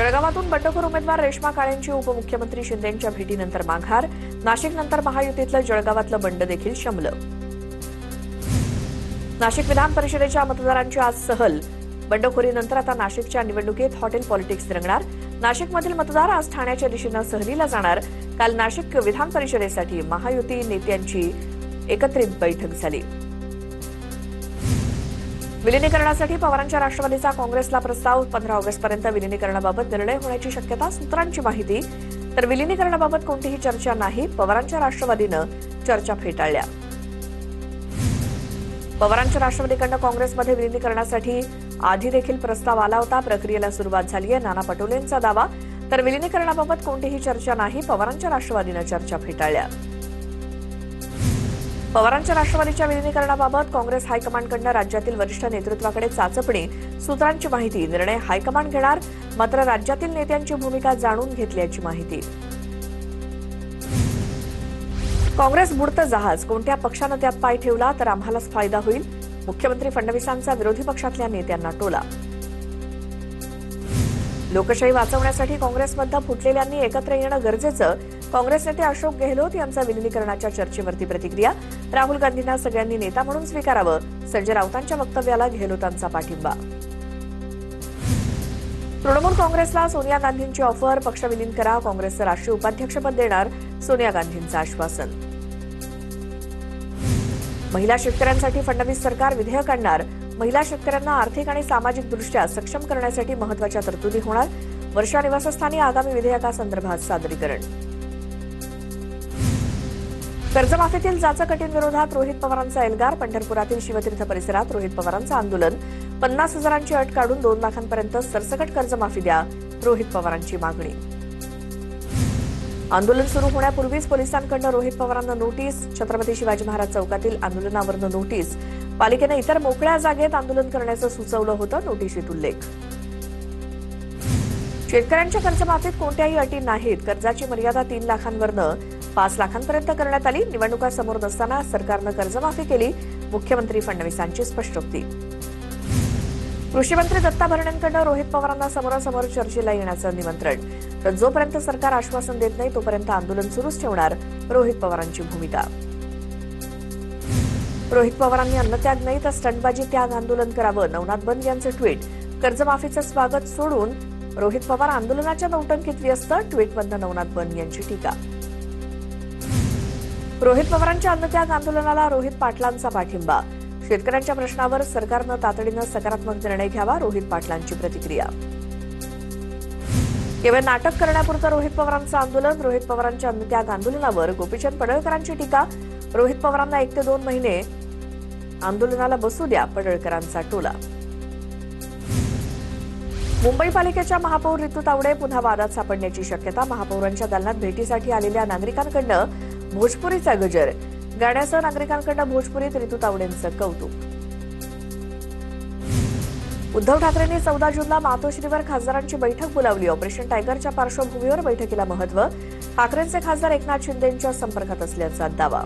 जळगावातून बंडखोर उमेदवार रेश्मा काळेंची उपमुख्यमंत्री शिंदेंच्या भेटीनंतर माघार. नाशिकनंतर महायुतीतलं जळगावातलं बंड देखील शमलं. नाशिक विधान परिषदेच्या मतदारांची आज सहल. बंडखोरीनंतर आता नाशिकच्या निवडणुकीत हॉटेल पॉलिटिक्स रंगणार. नाशिकमधील मतदार आज ठाण्याच्या दिशेनं सहलीला जाणार. काल नाशिक विधान परिषदेसाठी महायुती नेत्यांची एकत्रित बैठक झाली. विलिनीकरणासाठी पवारांच्या राष्ट्रवादीचा काँग्रेसला प्रस्ताव. 15 ऑगस्टपर्यंत विलिनीकरणाबाबत निर्णय होण्याची शक्यता. सूत्रांची माहिती. तर विलिनीकरणाबाबत कोणतीही चर्चा नाही. पवारांच्या राष्ट्रवादीनं चर्चा फेटाळल्या. पवारांच्या राष्ट्रवादीकडनं काँग्रेसमध्ये विलिनीकरणासाठी आधी देखील प्रस्ताव आला होता. प्रक्रियेला सुरुवात झाली आहे. नाना पटोलेंचा दावा. तर विलिनीकरणाबाबत कोणतीही चर्चा नाही. पवारांच्या राष्ट्रवादीनं चर्चा फेटाळल्या. पवारांच्या राष्ट्रवादीच्या विलिनीकरणाबाबत काँग्रेस हायकमांडकडनं राज्यातील वरिष्ठ नेतृत्वाकडे चाचपणी. सूत्रांची माहिती. निर्णय हायकमांड घेणार, मात्र राज्यातील नेत्यांची भूमिका जाणून घेतल्याची माहिती. काँग्रेस बुडतं जहाज. कोणत्या पक्षानं त्यात पाय ठेवला तर आम्हालाच फायदा होईल. मुख्यमंत्री फडणवीसांचा विरोधी पक्षातल्या नेत्यांना टोला. लोकशाही वाचवण्यासाठी काँग्रेसमधलं फुटलेल्यांनी एकत्र येणं गरजेचं. काँग्रेस नेते अशोक गेहलोत यांचा विलिनीकरणाच्या चर्चेवरती प्रतिक्रिया. राहुल गांधींना सगळ्यांनी नेता म्हणून स्वीकारावं. संजय राऊतांच्या वक्तव्याला गेहलोतांचा पाठिंबा. तृणमूल काँग्रेसला सोनिया गांधींची ऑफर. पक्ष विलीन करा, काँग्रेसचं राष्ट्रीय उपाध्यक्षपद देणार. सोनिया गांधींचं आश्वासन. महिला शेतकऱ्यांसाठी फडणवीस सरकार विधेयक आणणार. महिला शेतकऱ्यांना आर्थिक आणि सामाजिक दृष्ट्या सक्षम करण्यासाठी महत्वाच्या तरतुदी होणार. वर्षा निवासस्थानी आगामी विधेयकासंदर्भात सादरीकरण. कर्जमाफीतील जाचकटीं विरोधात रोहित पवारांचा एल्गार. पंढरपुरातील शिवतीर्थ परिसरात रोहित पवारांचं आंदोलन. 50,000ची अट काढून 2 लाखांपर्यंत सरसकट कर्जमाफी द्या, रोहित पवारांची मागणी. आंदोलन सुरू होण्यापूर्वीच पोलिसांकडून रोहित पवारांना नोटीस. छत्रपती शिवाजी महाराज चौकातील आंदोलनावरून नोटीस. पालिकेनं इतर मोकळ्या जागेत आंदोलन करण्याचं सुचवलं होतं. नोटीशीत उल्लेख. शेतकऱ्यांच्या कर्जमाफीत कोणत्याही अटी नाहीत. कर्जाची मर्यादा 3 लाखांवरनं 5 लाखांपर्यंत करण्यात आली. निवडणुका समोर नसताना सरकारनं कर्जमाफी केली. मुख्यमंत्री फडणवीसांची स्पष्टोक्ती. कृषी मंत्री दत्ता भरणेंकडून रोहित पवारांना समोरासमोर चर्चेला येण्याचं निमंत्रण. तर जोपर्यंत सरकार आश्वासन देत नाही तोपर्यंत आंदोलन सुरूच ठेवणार, रोहित पवारांची भूमिका. रोहित पवारांनी अन्नत्याग नाही तर स्टंटबाजी त्याग आंदोलन करावं, नवनाथ बंद यांचं ट्विट. कर्जमाफीचं स्वागत सोडून रोहित पवार आंदोलनाच्या नौटंकीत व्यस्त. ट्विटमधनं नवनाथ बंद यांची टीका. रोहित पवारांच्या अन्नत्याग आंदोलनाला रोहित पाटलांचा पाठिंबा. शेतकऱ्यांच्या प्रश्नावर सरकारनं तातडीनं सकारात्मक निर्णय घ्यावा, रोहित पाटलांची प्रतिक्रिया. केवळ नाटक करण्यापुरतं रोहित पवारांचं आंदोलन. रोहित पवारांच्या अन्नत्याग आंदोलनावर गोपीचंद पडळकरांची टीका. रोहित पवारांना 1 ते 2 महिने आंदोलनाला बसू द्या, पडळकरांचा टोला. मुंबई पालिकेच्या महापौर रितू तावडे पुन्हा वादात सापडण्याची शक्यता. महापौरांच्या दालनात भेटीसाठी आलेल्या नागरिकांकडनं भोजपुरीचा गजर. गाण्यासह नागरिकांकडनं भोजपुरीत रितू तावडेंचं कौतुक. उद्धव ठाकरेंनी 14 जूनला मातोश्रीवर खासदारांची बैठक बोलावली. ऑपरेशन टायगरच्या पार्श्वभूमीवर बैठकीला महत्त्व. ठाकरेंचे खासदार एकनाथ शिंदेंच्या संपर्कात असल्याचा दावा.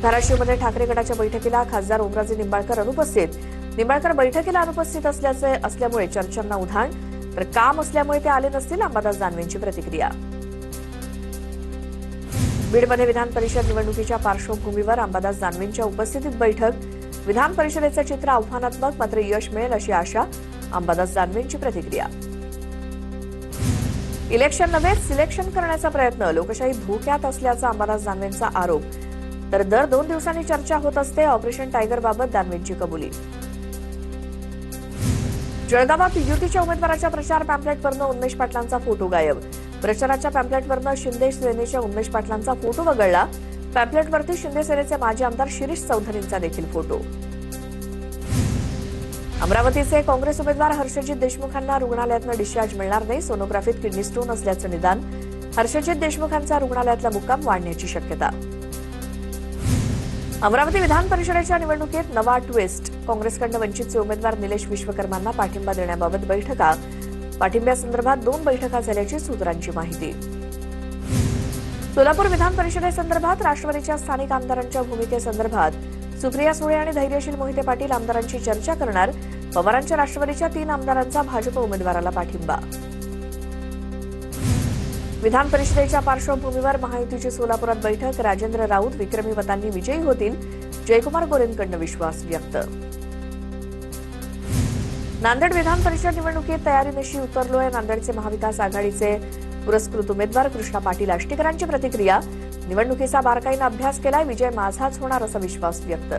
धाराशिवमध्ये ठाकरे गटाच्या बैठकीला खासदार ओमराजे निंबाळकर अनुपस्थित. निंबाळकर बैठकीला अनुपस्थित असल्यामुळे चर्चांना उधाण. तर काम असल्यामुळे ते आले नसतील, अंबादास दानवेंची प्रतिक्रिया. बीडमध्ये विधान परिषद निवडणुकीच्या पार्श्वभूमीवर अंबादास दानवेंच्या उपस्थितीत बैठक. विधान परिषदेचं चित्र आव्हानात्मक, मात्र यश मिळेल अशी आशा, अंबादास दानवेंची प्रतिक्रिया. इलेक्शन नव्हे सिलेक्शन करण्याचा प्रयत्न. लोकशाही धोक्यात असल्याचा अंबादास दानवेंचा आरोप. तर दर 2 दिवसांनी चर्चा होत असते. ऑपरेशन टायगरबाबत दानवेंची कबुली. जळगावात युतीच्या उमेदवाराच्या प्रचार पॅम्पलेटवरनं उन्मेष पाटलांचा फोटो गायब. प्रचाराच्या पॅम्पलेटवरनं शिंदे सेनेच्या उन्मेष पाटलांचा फोटो वगळला. पॅम्पलेटवरती शिंदे सेनेचे माजी आमदार शिरीष चौधरींचा देखील फोटो. अमरावतीचे काँग्रेस उमेदवार हर्षजित देशमुखांना रुग्णालयातनं डिस्चार्ज मिळणार नाही. सोनोग्राफीत किडनी स्टोन असल्याचं निदान. हर्षजित देशमुखांचा रुग्णालयातला मुक्काम वाढण्याची शक्यता. अमरावती विधान परिषदेच्या निवडणुकीत नवा ट्विस्ट. काँग्रेसकडनं वंचितचे उमेदवार निलेश विश्वकर्मांना पाठिंबा देण्याबाबत बैठका. पाठिंब्यासंदर्भात 2 बैठका झाल्याची सूत्रांची माहिती. सोलापूर विधान परिषदेसंदर्भात राष्ट्रवादीच्या स्थानिक आमदारांच्या भूमिकेसंदर्भात सुप्रिया सुळे आणि धैर्यशील मोहिते पाटील आमदारांची चर्चा करणार. पवारांच्या राष्ट्रवादीच्या 3 आमदारांचा भाजप उमेदवाराला पाठिंबा. विधान परिषदेच्या पार्श्वभूमीवर महायुतीची सोलापुरात बैठक. राजेंद्र राऊत विक्रमी मतांनी विजयी होतील, जयकुमार गोरेंकडून विश्वास व्यक्त. नांदेड विधान परिषद निवडणुकीत तयारीनिशी उतरलोय. नांदेडचे महाविकास आघाडीचे पुरस्कृत उमेदवार कृष्णा पाटील आष्टीकरांची प्रतिक्रिया. निवडणुकीचा बारकाईनं अभ्यास केलाय, विजय माझाच होणार असा विश्वास व्यक्त.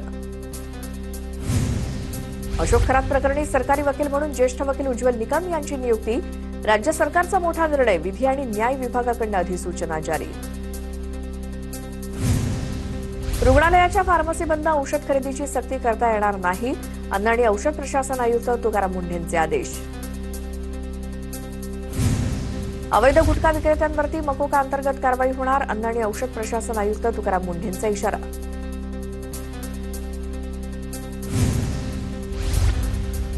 अशोक खरात प्रकरणी सरकारी वकील म्हणून ज्येष्ठ वकील उज्ज्वल निकम यांची नियुक्ती. राज्य सरकारचा मोठा निर्णय. विधी आणि न्याय विभागाकडून अधिसूचना जारी. रुग्णालयाच्या फार्मसी बंद, औषध खरेदीची सक्ती करता येणार नाही. अन्न आणि औषध प्रशासन आयुक्त तुकाराम मुंढेंचे आदेश. अवैध गुटखा विक्रेत्यांवरती मकोका अंतर्गत कारवाई होणार. अन्न आणि औषध प्रशासन आयुक्त तुकाराम मुंढेंचा इशारा.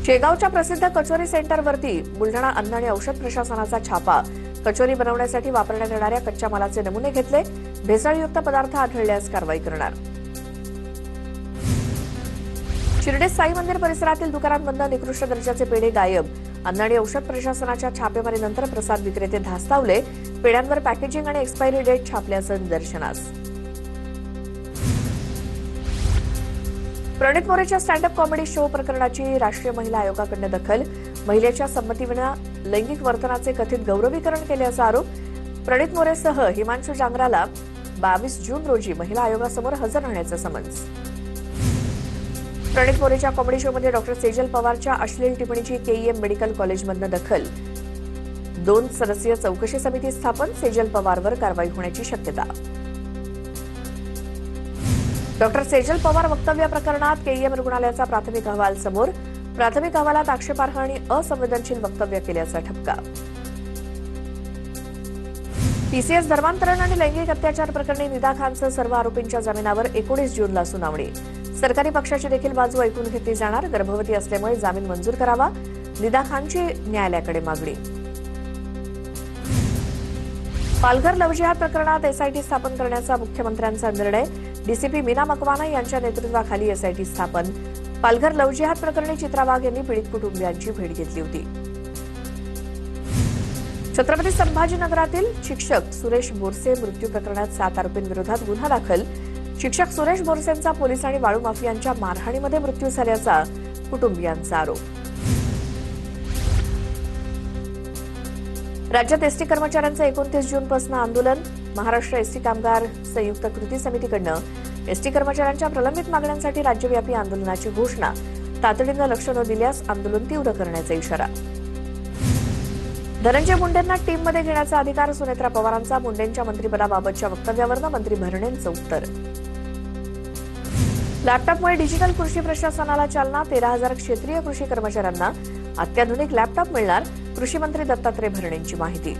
शेगावच्या प्रसिद्ध कचोरी सेंटरवरती बुलढाणा अन्न आणि औषध प्रशासनाचा छापा. कचोरी बनवण्यासाठी वापरण्यात येणाऱ्या कच्च्या मालाचे नमुने घेतले. भेसळयुक्त पदार्थ आढळल्यास कारवाई करणार. शिर्डीत साई मंदिर परिसरातील दुकानात बंद, निकृष्ट दर्जाचे पेढे गायब. अन्न आणि औषध प्रशासनाच्या छापेमारीनंतर प्रसाद विक्रेते धास्तावले. पेढ्यांवर पॅकेजिंग आणि एक्सपायरी डेट छापल्याचं निदर्शनास. प्रणित मोरेच्या स्टँडअप कॉमेडी शो प्रकरणाची राष्ट्रीय महिला आयोगाकडून दखल. महिलेच्या संमतीविना लैंगिक वर्तनाचे कथित गौरवीकरण केल्याचा आरोप. प्रणित मोरेसह हिमांशू जांगराला 22 जून रोजी महिला आयोगासमोर हजर राहण्याचं समन्स. प्रणित मोरेच्या कॉमेडी शोमध्ये डॉक्टर सेजल पवारच्या अश्लील टिप्पणीची केईएम मेडिकल कॉलेजमधून दखल. 2 सदस्यीय चौकशी समिती स्थापन. सेजल पवारवर कारवाई होण्याची शक्यता. डॉक्टर सेजल पवार वक्तव्य प्रकरणात केईएम रुग्णालयाचा प्राथमिक अहवाल समोर. प्राथमिक अहवालात आक्षेपार्ह आणि असंवेदनशील वक्तव्य केल्याचा ठपका. पीसीएस धर्मांतरण आणि लैंगिक अत्याचार प्रकरणी निदा खानसह सर्व आरोपींच्या जामिनावर 19 जूनला सुनावणी. सरकारी पक्षाची देखील बाजू ऐकून घेतली जाणार. गर्भवती असल्यामुळे जामीन मंजूर करावा, निदा खानची न्यायालयाकडे मागणी. पालघर लवजिहाद प्रकरणात एसआयटी स्थापन करण्याचा मुख्यमंत्र्यांचा निर्णय. डीसीपी मीना मकवाना यांच्या नेतृत्वाखाली एसआयटी स्थापन. पालघर लवजिहाद प्रकरणी चित्रा वाघ यांनी पीडित कुटुंबियांची भेट घेतली होती. छत्रपती संभाजीनगरातील शिक्षक सुरेश बोरसे मृत्यू प्रकरणात 7 आरोपींविरोधात गुन्हा दाखल. शिक्षक सुरेश बोरसेंचा पोलीस आणि वाळू माफियांच्या मारहाणीमध्ये मृत्यू झाल्याचा कुटुंबियांचा आरोप. राज्यात एसटी कर्मचाऱ्यांचं 29 जूनपासून आंदोलन. महाराष्ट्र एसटी कामगार संयुक्त कृती समितीकडून एसटी कर्मचाऱ्यांच्या प्रलंबित मागण्यांसाठी राज्यव्यापी आंदोलनाची घोषणा. तातडीनं लक्ष न दिल्यास आंदोलन तीव्र करण्याचा इशारा. धनंजय मुंडेंना टीममध्ये घेण्याचा अधिकार. सुनेत्रा पवारांचा मुंडेंच्या मंत्रिपदाबाबतच्या वक्तव्यावरनं मंत्री भरणेंचं उत्तर. लॅपटॉपमुळे डिजिटल कृषी प्रशासनाला चालना. 13,000 क्षेत्रीय कृषी कर्मचाऱ्यांना अत्याधुनिक लॅपटॉप मिळणार. कृषी मंत्री दत्तात्रय भरणेंची माहिती.